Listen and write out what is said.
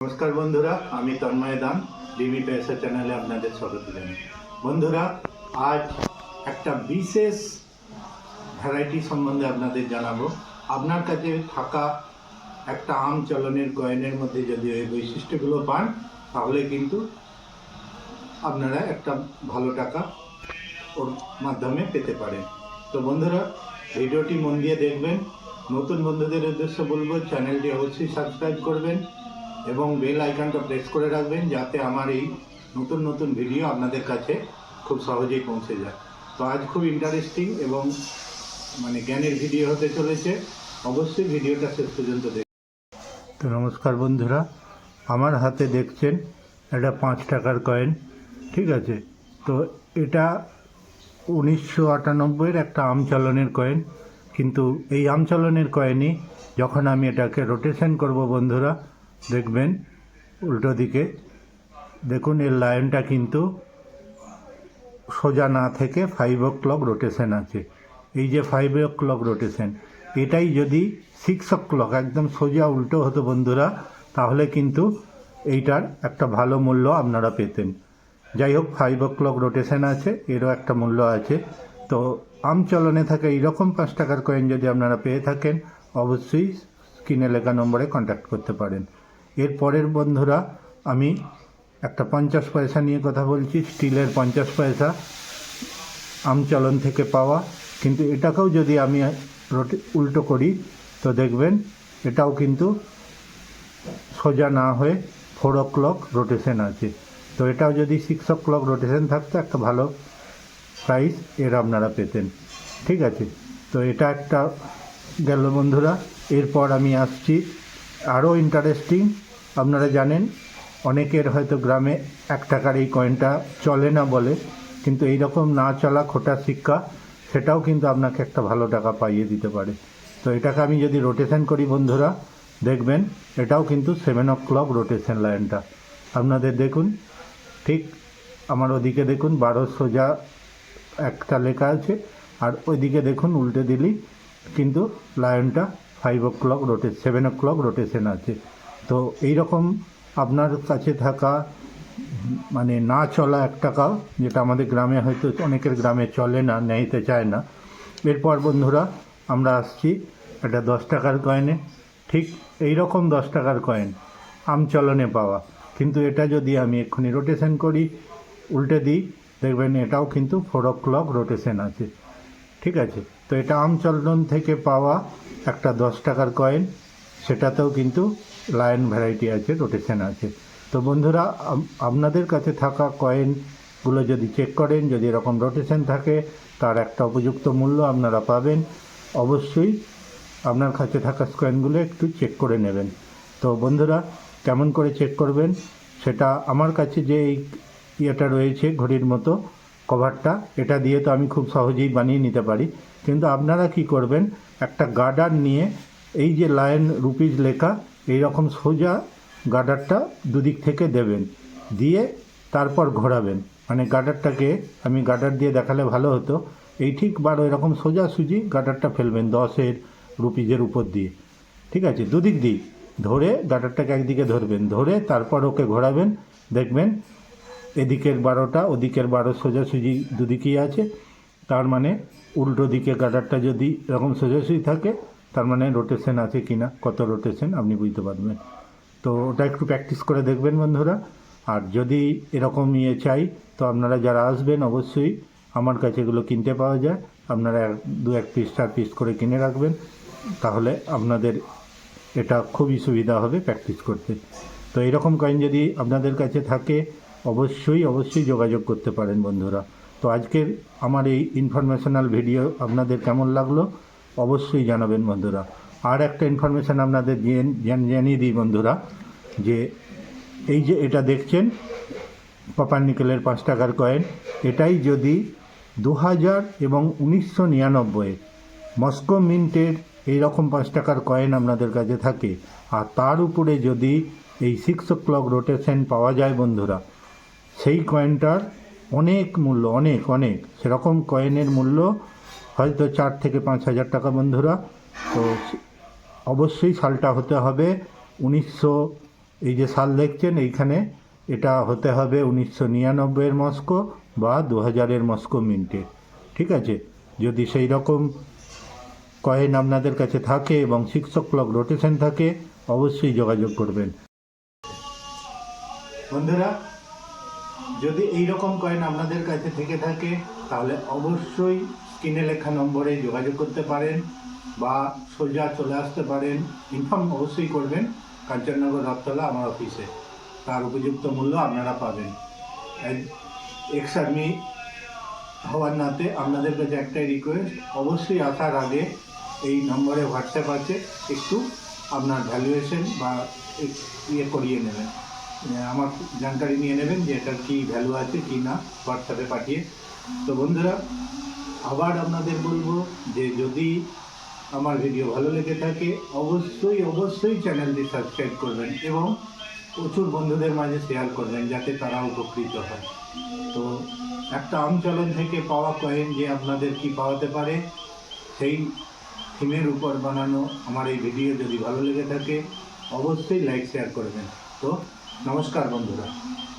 নমস্কার বন্ধুরা, আমি তন্ময় দান ডিবি পেশা চ্যানেলে আপনাদের স্বাগত জানাই। বন্ধুরা, আজ একটা বিশেষ ভ্যারাইটি সম্বন্ধে আপনাদের জানাবো। আপনার কাছে থাকা একটা আম চলনের কয়েনের মধ্যে যদি এই বৈশিষ্ট্যগুলো পান, তাহলে কিন্তু আপনারা একটা ভালো টাকা ওর মাধ্যমে পেতে পারেন। তো বন্ধুরা, ভিডিওটি মন দিয়ে দেখবেন। নতুন বন্ধুদের উদ্দেশ্যে বলবো, চ্যানেলটি অবশ্যই সাবস্ক্রাইব করবেন এবং বেল আইকনটা প্রেস করে রাখবেন, যাতে আমার এই নতুন নতুন ভিডিও আপনাদের কাছে খুব সহজেই পৌঁছে যায়। তো আজ খুব ইন্টারেস্টিং এবং জ্ঞানের ভিডিও হতে চলেছে। অবশ্যই ভিডিওটা শেষ পর্যন্ত দেখবেন। তো নমস্কার বন্ধুরা, আমার হাতে দেখছেন একটা 5 টাকার কয়েন, ঠিক আছে। তো এটা 1998-এর একটা আমচলনের কয়েন। কিন্তু এই আমচলনের কয়েনই যখন আমি এটাকে রোটেশন করব বন্ধুরা, দেখবেন উল্টো দিকে দেখুন এর লাইনটা কিন্তু সোজা না থেকে 5 o'clock রোটেশন আছে। এই যে 5 o'clock রোটেশন, এটাই যদি 6 o'clock একদম সোজা উল্টো হতো বন্ধুরা, তাহলে কিন্তু এইটার একটা ভালো মূল্য আপনারা পেতেন। যাই হোক, 5 o'clock রোটেশন আছে, এরও একটা মূল্য আছে। তো আমচলনে থাকা এইরকম 5 টাকার কয়েন যদি আপনারা পেয়ে থাকেন, অবশ্যই স্ক্রিনে লেখা নম্বরে কন্ট্যাক্ট করতে পারেন। এর পরের বন্ধুরা, আমি একটা 50 পয়সা নিয়ে কথা বলছি, স্টিলের 50 পয়সা আমচলন থেকে পাওয়া। কিন্তু এটাকেও যদি আমি উল্টো করি, তো দেখবেন এটাও কিন্তু সোজা না হয়ে 4 o'clock রোটেশন আছে। তো এটাও যদি 6 o'clock রোটেশন থাকতো, একটা ভালো প্রাইস এর আপনারা পেতেন, ঠিক আছে। তো এটা একটা গেল বন্ধুরা। এরপর আমি আসছি আরও ইন্টারেস্টিং। আপনারা জানেন, অনেকের হয়তো গ্রামে 1 টাকার এই কয়েনটা চলে না বলে, কিন্তু এই রকম না চলা খোটা সিক্কা, সেটাও কিন্তু আপনাকে একটা ভালো টাকা পাইয়ে দিতে পারে। তো এটাকে আমি যদি রোটেশন করি বন্ধুরা, দেখবেন এটাও কিন্তু 7 o'clock রোটেশন লাইনটা আপনাদের দেখুন, ঠিক আমার ওদিকে দেখুন 12 সোজা একটা লেখা আছে, আর ওইদিকে দেখুন উল্টে দিলেই কিন্তু লায়নটা 5 o'clock 7 o'clock রোটেশন আছে। তো এই রকম আপনার কাছে থাকা না চলা 1 টাকাও, যেটা আমাদের গ্রামে হয়তো অনেকের গ্রামে চলে না, নিতে চায় না। এরপর বন্ধুরা আমরা আসছি একটা 10 টাকার কয়েনে। ঠিক এই রকম 10 টাকার কয়েন আমচলনে পাওয়া, কিন্তু এটা যদি আমি এক্ষুনি রোটেশন করি, উল্টে দিই, দেখবেন এটাও কিন্তু 4 o'clock রোটেশন আছে, ঠিক আছে। তো এটা আমচলন থেকে পাওয়া একটা 10 টাকার কয়েন, সেটাতেও কিন্তু লায়ন ভ্যারাইটি আছে, রোটেশন আছে। তো বন্ধুরা, আপনাদের কাছে থাকা কয়েনগুলো যদি চেক করেন, যদি এরকম রোটেশন থাকে, তার একটা উপযুক্ত মূল্য আপনারা পাবেন। অবশ্যই আপনার কাছে থাকা কয়েনগুলো একটু চেক করে নেবেন। তো বন্ধুরা, কেমন করে চেক করবেন সেটা, আমার কাছে যে এই ইয়েটা রয়েছে ঘড়ির মতো কভারটা, এটা দিয়ে তো আমি খুব সহজেই বানিয়ে নিতে পারি। কিন্তু আপনারা কি করবেন, একটা গার্ডার নিয়ে এই যে লায়ন রুপিজ লেখা, এই রকম সোজা গার্ডারটা দুদিক থেকে দেবেন, দিয়ে তারপর ঘোরাবেন। গার্ডারটাকে আমি গার্ডার দিয়ে দেখালে ভালো হতো, এই ঠিক 12 এরকম সোজাসুজি গার্ডারটা ফেলবেন 10-এর রুপিজের উপর দিয়ে, ঠিক আছে। দুদিক দিয়ে ধরে গার্ডারটাকে একদিকে ধরবেন, ধরে তারপর ওকে ঘোরাবেন, দেখবেন এদিকের 12টা ওদিকের 12 সোজাসুজি দুদিকেই আছে। তার উল্টো দিকে গার্ডারটা যদি এরকম সোজাসুজি থাকে, তার রোটেশন আছে কিনা, কত রোটেশন আপনি বুঝতে পারবেন। তো ওটা একটু প্র্যাকটিস করে দেখবেন বন্ধুরা। আর যদি এরকম চাই, তো আপনারা যারা আসবেন অবশ্যই আমার কাছে এগুলো কিনতে পাওয়া যায়। আপনারা 2-1 পিস 4 পিস করে কিনে রাখবেন, তাহলে আপনাদের এটা খুবই সুবিধা হবে প্র্যাকটিস করতে। তো এরকম কয়েন যদি আপনাদের কাছে থাকে, অবশ্যই যোগাযোগ করতে পারেন বন্ধুরা। তো আজকের আমার এই ইনফরমেশনাল ভিডিও আপনাদের কেমন লাগলো অবশ্যই জানাবেন বন্ধুরা। আর একটা ইনফরমেশান আপনাদের জানিয়ে দিই বন্ধুরা, যে এই যে এটা দেখছেন কপার নিকেলের 5 টাকার কয়েন, এটাই যদি 2000 এবং 1999 মস্কো মিন্টের এইরকম 5 টাকার কয়েন আপনাদের কাছে থাকে, আর তার উপরে যদি এই 6 o'clock রোটেশন পাওয়া যায় বন্ধুরা, সেই কয়েনটার অনেক মূল্য, অনেক সেরকম কয়েনের মূল্য হয়তো 4 থেকে 5 হাজার টাকা বন্ধুরা। তো অবশ্যই সালটা হতে হবে এই যে সাল দেখছেন এইখানে, এটা হতে হবে 1999-এর মস্কো বা 2000-এর মস্কো মিন্টের। ঠিক আছে, যদি সেই রকম কয়েন আপনাদের কাছে থাকে এবং 6 o'clock রোটেশন থাকে অবশ্যই যোগাযোগ করবেন বন্ধুরা। যদি এই রকম কয়েন আপনাদের কাছে থেকে থাকে তাহলে অবশ্যই স্ক্রিনে লেখা নম্বরে যোগাযোগ করতে পারেন বা সোজা চলে আসতে পারেন। ইনফর্ম অবশ্যই করবেন কাঞ্চননগর রথতলা আমার অফিসে, তার উপযুক্ত মূল্য আপনারা পাবেন। এক্স আর্মি হওয়ার নাতে আপনাদের কাছে একটাই রিকোয়েস্ট, অবশ্যই আসার আগে এই নম্বরে হোয়াটসঅ্যাপ আছে, একটু আপনার ভ্যালুয়েশন বা ইয়ে করিয়ে নেবেন, আমার জানকারি নিয়ে নেবেন যে এটার কী ভ্যালু আছে কি না হোয়াটসঅ্যাপে পাঠিয়ে। তো বন্ধুরা, আবার আপনাদের বলবো যে যদি আমার ভিডিও ভালো লেগে থাকে অবশ্যই চ্যানেলটি সাবস্ক্রাইব করবেন এবং প্রচুর বন্ধুদের মাঝে শেয়ার করবেন যাতে তারা উপকৃত হয়। তো একটা আমচলন থেকে পাওয়া কয়েন যে আপনাদের কি পাওয়াতে পারে সেই থিমের উপর বানানো আমার এই ভিডিও যদি ভালো লেগে থাকে অবশ্যই লাইক শেয়ার করবেন। তো নমস্কার বন্ধুরা।